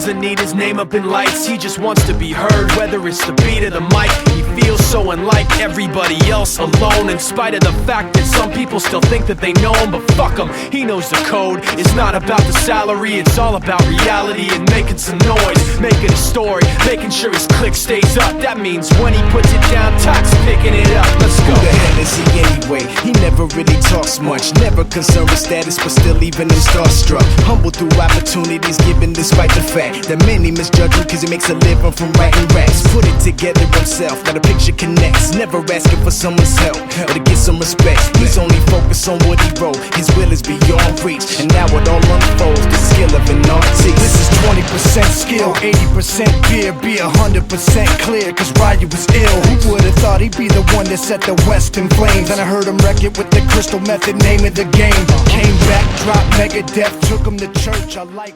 doesn't need his name up in lights. He just wants to be heard, whether it's the beat of the mic. He feels so unlike everybody else, alone, in spite of the fact that some people still think that they know him. But fuck him, he knows the code. It's not about the salary, it's all about reality and making some noise, making a story, making sure his click stays up. That means when he puts it down, Tox picking it up. Let's go. Who the hell is he anyway? He never really talks much, never concerned with status, but still even him starstruck. Humble through opportunities given despite the fact that many misjudge him cause he makes a living from writing raps. Put it together himself, now the picture connects. Never asking for someone's help or to get some respect. He's only focused on what he wrote. His will is beyond reach, and now it all unfolds, the skill of an artist. This is 20% skill, 80% fear. Be 100% clear, cause Ryu was ill. Who would've thought he'd be the one that set the West in flames? And I heard him wreck it with the Crystal Method, name of the game. Came back, dropped Megadeth, took him to church. I like.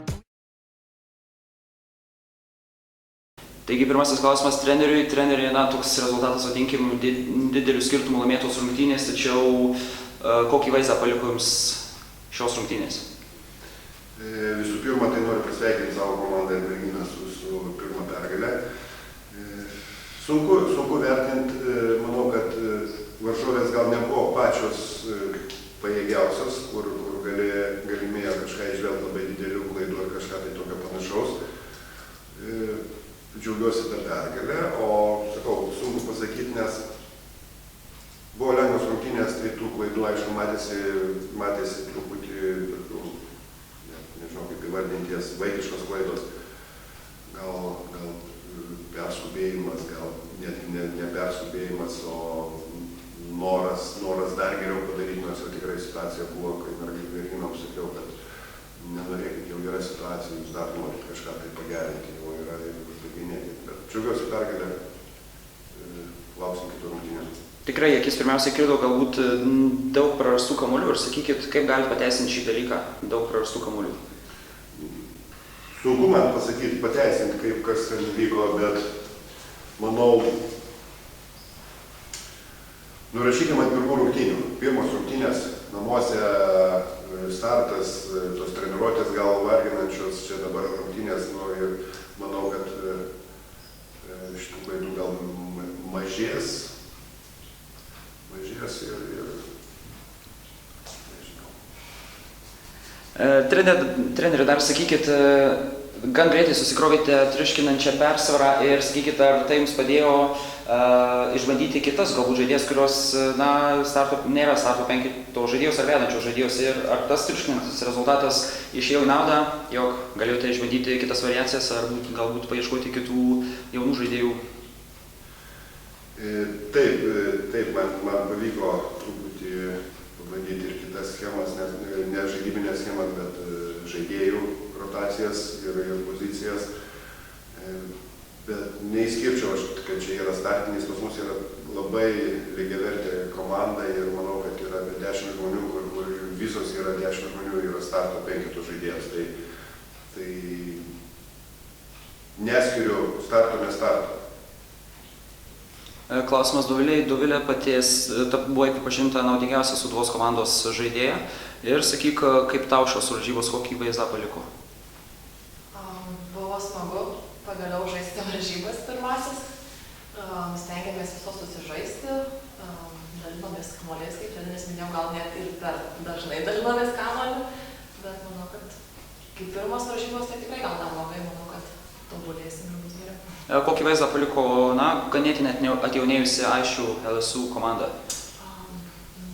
Taigi pirmasis klausimas treneriui. Treneriui, toks rezultatas, vadinkim, didelių skirtumų laimėtos rungtynės, tačiau kokį vaizdą paliko jums šios rungtynės? Visų pirma, tai noriu pasveikinti savo komandą ir merginą su pirma pergalė. Sunku vertinti, manau, kad varžovės gal nebuvo pačios pajėgiausios, kur galimėjo kažką išvelt labai didelių klaidų ar kažką tai tokio panašaus. Džiaugiuosi tą pergalę, o sakau, sunku pasakyti, nes buvo lengvos rungtynės, tai tų klaidų, aišku, matėsi truputį, nežinau kaip įvardinti jas, vaikiškos klaidos, gal perskubėjimas, gal net ne perskubėjimas, o noras dar geriau padaryti, nors jau tikrai situacija buvo, kaip merginom sakiau, kad nenorėkit, jau yra situacija, jūs dar norit kažką tai pagerinti, jau yra ir uždaginėti. Bet džiaugiuosi pergalę, lauksim kitų rungtynių. Tikrai, akis pirmiausiai krito galbūt daug prarastų kamuolių ir sakykit, kaip galite pateisinti šį dalyką, daug prarastų kamuolių? Sunku man pasakyti, pateisinti, kaip kas ten vyko, bet manau, nurašykime ant pirmų rungtynių. Pirmos rungtynės namuose, startas, tos treniruotės gal varginančios, čia dabar rungtynės, ir manau, kad šitų klaidų gal mažės ir nežinau. Treneri, dar sakykit, gan greitai susikrovėte triuškinančią persvarą ir sakykit, ar tai jums padėjo išbandyti kitas galbūt žaidėjas, kurios nėra starto penkito žaidėjos ar vedančios žaidėjos, ir ar tas triuškinantis rezultatas išėjo į naudą, jog galėjote išbandyti kitas variacijas ar galbūt paieškoti kitų jaunų žaidėjų? Taip, man pavyko truputį pabandyti ir kitas schemas, ne žaidybinės schemas, bet žaidėjų rotacijas ir pozicijas. Bet neįskirčiau aš, kad čia yra startinis, pas mus yra labai lygiavertė komanda ir manau, kad yra apie 10 žmonių, kur visos yra 10 žmonių yra starto penketo žaidėjas. Tai neskiriu starto, nestarto. Klausimas Dovilė. Dovilė paties buvo pripažinta naudingiausia Sūduvos komandos žaidėja. Ir sakyk, kaip tau šios varžybos, kokį vaizdą paliko? Buvo smagu pagaliau žaisti varžybas pirmasis. Stengiamės visos susižaisti. Dalyvomės kamuoliais, kaip treneris minėjau, gal net ir per dažnai dalyvomės kamuoliu. Bet manau, kad kaip pirmas varžybos, tai tikrai gal neblogai, manau, kad tobulėsim ir bus geriau. Kokį vaizdą paliko, ganėtinai atjaunėjusi Aišių LSU komanda?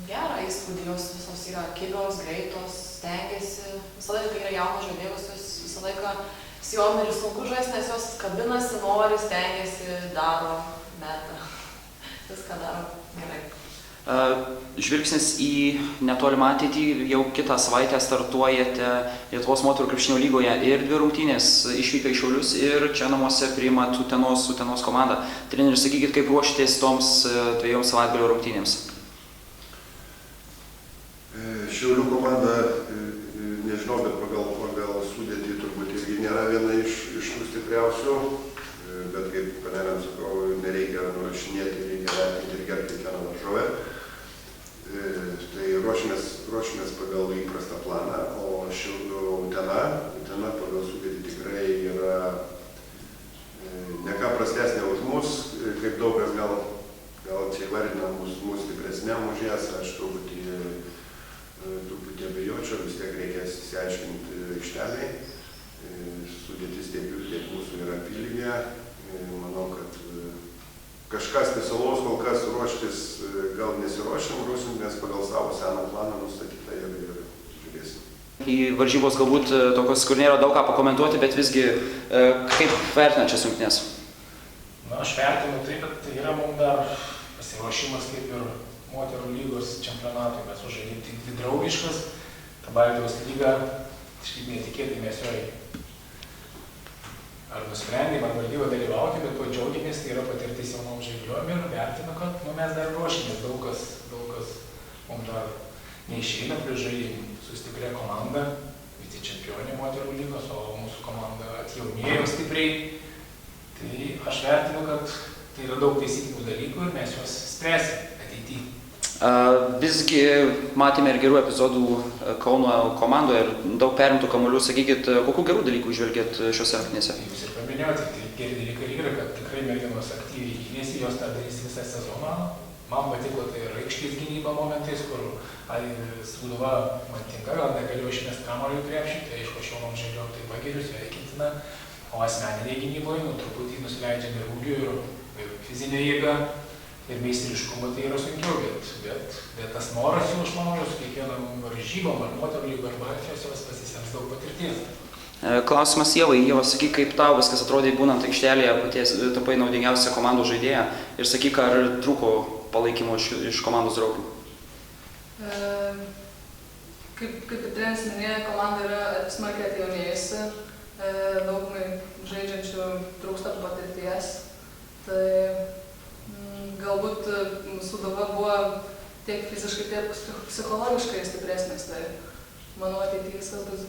Gerą įspūdį, jos visos yra kibios, greitos, stengiasi. Visą laiką, kai yra jaunos žaidėjos, jos visą laiką su jom ir sunku žaisti, nes jos kabinasi, nori, stengiasi, daro, meta. Viską daro gerai. Žvilgsnis į netolimą ateitį, jau kitą savaitę startuojate Lietuvos moterų krepšinio lygoje ir 2 rungtynės išvyka į Šiaulius ir čia namuose priimat Utenos komandą. Treneris, sakykit, kaip ruošitės toms 2 savaitgalio rungtynėms? Šiaulių komanda, nežinau, bet pagal sudėtį turbūt irgi nėra viena iš tų stipriausių, bet kaip panelėm sakau, nereikia nurašinėti, reikia vertinti ir gerbti kiekvieną varžovę. Tai ruošimės pagal įprastą planą, o Šiaulių Utena pagal sudėtį tikrai yra būti aikšteliai. Sudėtis tiek jų, tiek mūsų yra apylygė. Manau, kad kažkas specialaus kol kas ruoštis gal nesiruošiam, ruošimės pagal savo seną planą nustatytą ir žiūrėsim. Į varžybos galbūt tokios, kur nėra daug ką pakomentuoti, bet visgi kaip vertinat šias rungtynes? Na, aš vertinu tai, kad tai yra mums dar pasiruošimas kaip ir moterų lygos čempionatui. Mes sužaidėm tik dvi draugiškas, ta Baltijos lyga, kažkaip netikėtai mes joje ar nusprendėm, ar valdyba dalyvauti, bet tuo džiaugiamės, tai yra patirtis jaunom žaidėjom ir vertinu, kad mes dar ruošimės, daug kas mums dar neišeina, prieš žaidėm su stipria komanda, vicečempionė moterų lygos, o mūsų komanda atjaunėjo stipriai. Tai aš vertinu, kad tai yra daug taisyklingų dalykų ir mes juos spręsim ateityje. Visgi matėme ir gerų epizodų Kauno komandoje ir daug perimtų kamuolių. Sakykit, kokių gerų dalykų žvelgėt šiuose rungtynėse? Jūs ir paminėjote, tai geri dalykai yra, kad tikrai merginos aktyviai gynėsi, jos tą darys visą sezoną. Man patiko tai ir aikštės gynyba momentais, kur Sūduva Mantinga gal negalėjo išmest kamuolį į krepšį, tai aišku, aš jaunom žaidėjom tai pagiriu, sveikintina. O asmeninėje gynyboje truputį nusileidžiam ir ūgiu, ir fizinė jėga, ir meistriškumo tai yra sunkiau, bet tas noras jau, aš manau, su kiekvienam varžybom, ar moterų lygų, ar Baltijos, jos pasisems daug patirties. Klausimas Ievai. Ieva, sakyk, kaip tau viskas atrodė būnant aikštelėje, paties tapai naudingiausia komandų žaidėja ir sakyk, ar trūko palaikymo iš komandos draugų? Kaip ir treneris minėjo, komanda yra smarkiai atjaunėjusi, daugumai žaidžiančių trūksta patirties. Tai galbūt Sūduva buvo tiek fiziškai, tiek psichologiškai stipresnis. Tai manau, ateityje viskas bus